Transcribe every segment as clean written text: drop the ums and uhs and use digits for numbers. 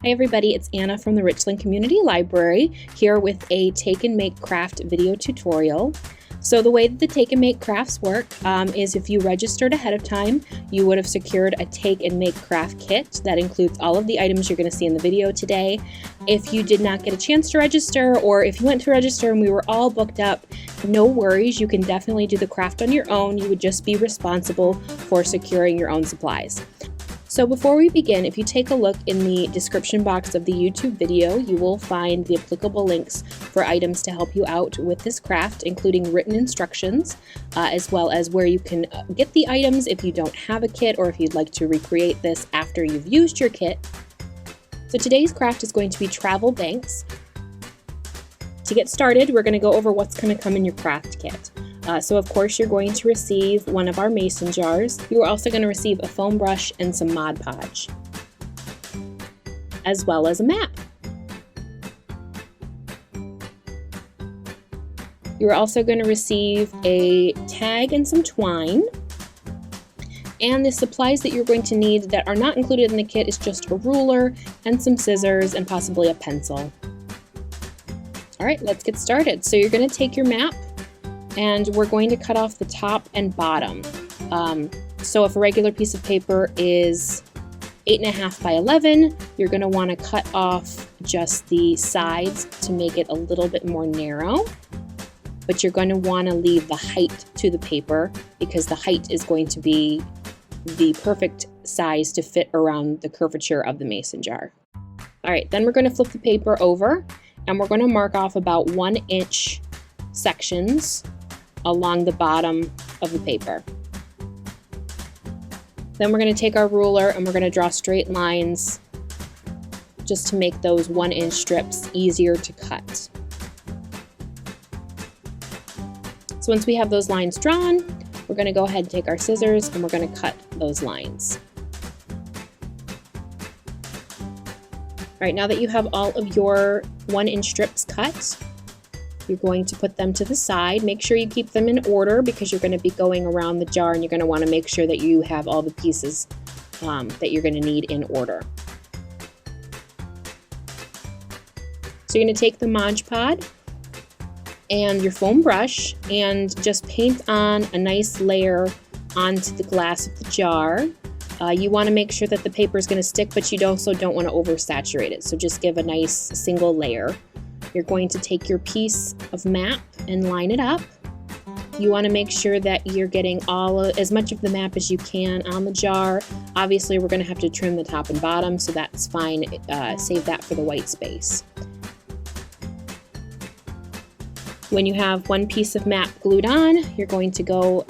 Hi everybody, it's Anna from the Richland Community Library here with a Take and Make Craft video tutorial. So the way that the Take and Make crafts work is if you registered ahead of time, you would have secured a Take and Make craft kit that includes all of the items you're going to see in the video today. If you did not get a chance to register, or if you went to register and we were all booked up, no worries, you can definitely do the craft on your own. You would just be responsible for securing your own supplies. So before we begin, if you take a look in the description box of the YouTube video, you will find the applicable links for items to help you out with this craft, including written instructions, as well as where you can get the items if you don't have a kit or if you'd like to recreate this after you've used your kit. So today's craft is going to be travel banks. To get started, we're going to go over what's going to come in your craft kit. So of course you're going to receive one of our mason jars. You are also going to receive a foam brush and some Mod Podge, as well as a map. You're also going to receive a tag and some twine. And the supplies that you're going to need that are not included in the kit is just a ruler and some scissors and possibly a pencil. All right, let's get started. So you're going to take your map, and we're going to cut off the top and bottom. So if a regular piece of paper is 8.5 by 11, you're going to want to cut off just the sides to make it a little bit more narrow. But you're going to want to leave the height to the paper because the height is going to be the perfect size to fit around the curvature of the mason jar. All right, then we're going to flip the paper over and we're going to mark off about 1 inch sections along the bottom of the paper. Then we're going to take our ruler and we're going to draw straight lines just to make those 1 inch strips easier to cut. So once we have those lines drawn, we're going to go ahead and take our scissors and we're going to cut those lines. All right, now that you have all of your 1 inch strips cut, you're going to put them to the side. Make sure you keep them in order because you're going to be going around the jar and you're going to want to make sure that you have all the pieces that you're going to need in order. So you're going to take the Mod Podge and your foam brush and just paint on a nice layer onto the glass of the jar. You want to make sure that the paper is going to stick, but you also don't want to oversaturate it. So just give a nice single layer. You're going to take your piece of map and line it up. You want to make sure that you're getting as much of the map as you can on the jar. Obviously, we're going to have to trim the top and bottom, so that's fine. Save that for the white space. When you have one piece of map glued on, you're going to go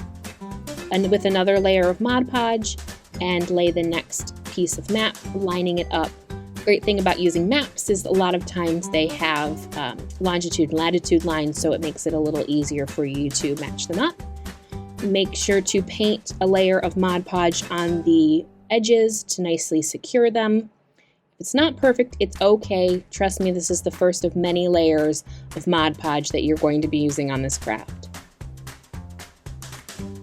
with another layer of Mod Podge and lay the next piece of map, lining it up. Great thing about using maps is a lot of times they have longitude and latitude lines, so it makes it a little easier for you to match them up. Make sure to paint a layer of Mod Podge on the edges to nicely secure them. If it's not perfect, it's okay. Trust me, this is the first of many layers of Mod Podge that you're going to be using on this craft.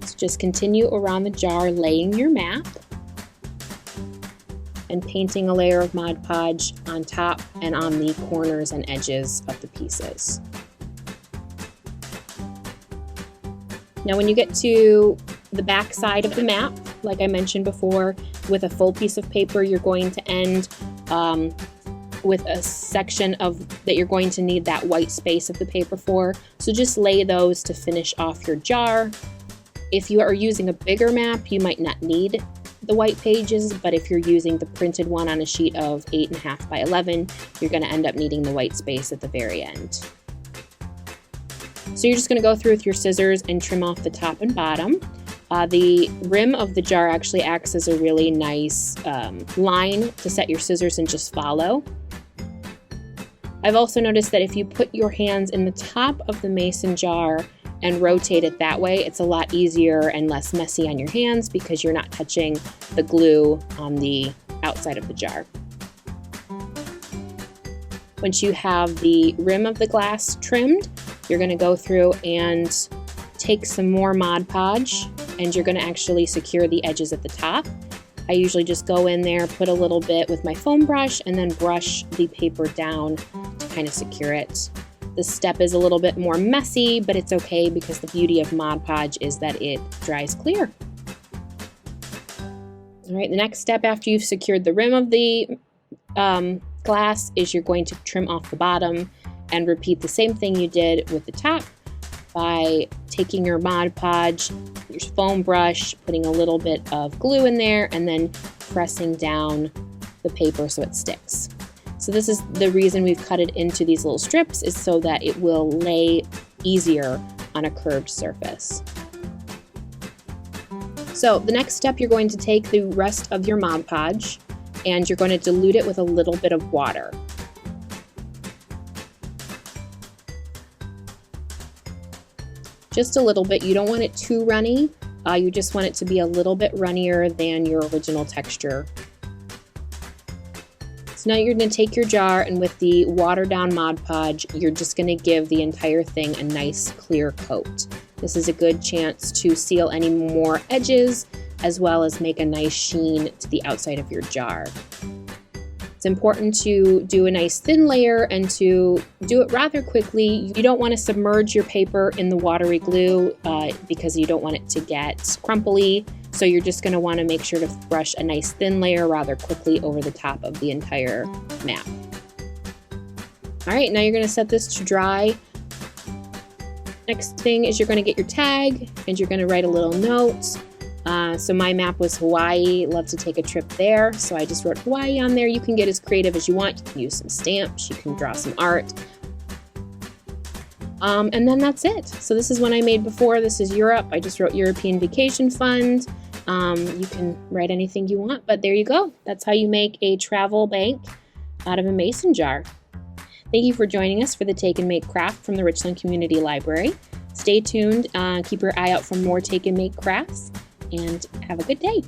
So just continue around the jar laying your map and painting a layer of Mod Podge on top and on the corners and edges of the pieces. Now when you get to the back side of the map, like I mentioned before, with a full piece of paper, you're going to end with a section that you're going to need that white space of the paper for. So just lay those to finish off your jar. If you are using a bigger map, you might not need the white pages, but if you're using the printed one on a sheet of 8.5 by 11, you're going to end up needing the white space at the very end. So you're just going to go through with your scissors and trim off the top and bottom. The rim of the jar actually acts as a really nice line to set your scissors and just follow. I've also noticed that if you put your hands in the top of the mason jar and rotate it that way, it's a lot easier and less messy on your hands because you're not touching the glue on the outside of the jar. Once you have the rim of the glass trimmed, you're going to go through and take some more Mod Podge and you're going to actually secure the edges at the top. I usually just go in there, put a little bit with my foam brush, and then brush the paper down to kind of secure it. This step is a little bit more messy, but it's okay because the beauty of Mod Podge is that it dries clear. All right, the next step after you've secured the rim of the glass is you're going to trim off the bottom and repeat the same thing you did with the top by taking your Mod Podge, your foam brush, putting a little bit of glue in there, and then pressing down the paper so it sticks. So this is the reason we've cut it into these little strips, is so that it will lay easier on a curved surface. So the next step, you're going to take the rest of your Mod Podge and you're going to dilute it with a little bit of water. Just a little bit. You don't want it too runny. You just want it to be a little bit runnier than your original texture. So now you're going to take your jar, and with the watered down Mod Podge, you're just going to give the entire thing a nice clear coat. This is a good chance to seal any more edges, as well as make a nice sheen to the outside of your jar. It's important to do a nice thin layer and to do it rather quickly. You don't want to submerge your paper in the watery glue because you don't want it to get crumply. So you're just going to want to make sure to brush a nice thin layer rather quickly over the top of the entire map. All right, now you're going to set this to dry. Next thing is you're going to get your tag and you're going to write a little note. So my map was Hawaii. Love to take a trip there. So I just wrote Hawaii on there. You can get as creative as you want. You can use some stamps. You can draw some art. And then that's it. So this is one I made before. This is Europe. I just wrote European Vacation Fund. You can write anything you want, but there you go. That's how you make a travel bank out of a mason jar. Thank you for joining us for the Take and Make Craft from the Richland Community Library. Stay tuned, keep your eye out for more Take and Make crafts, and have a good day.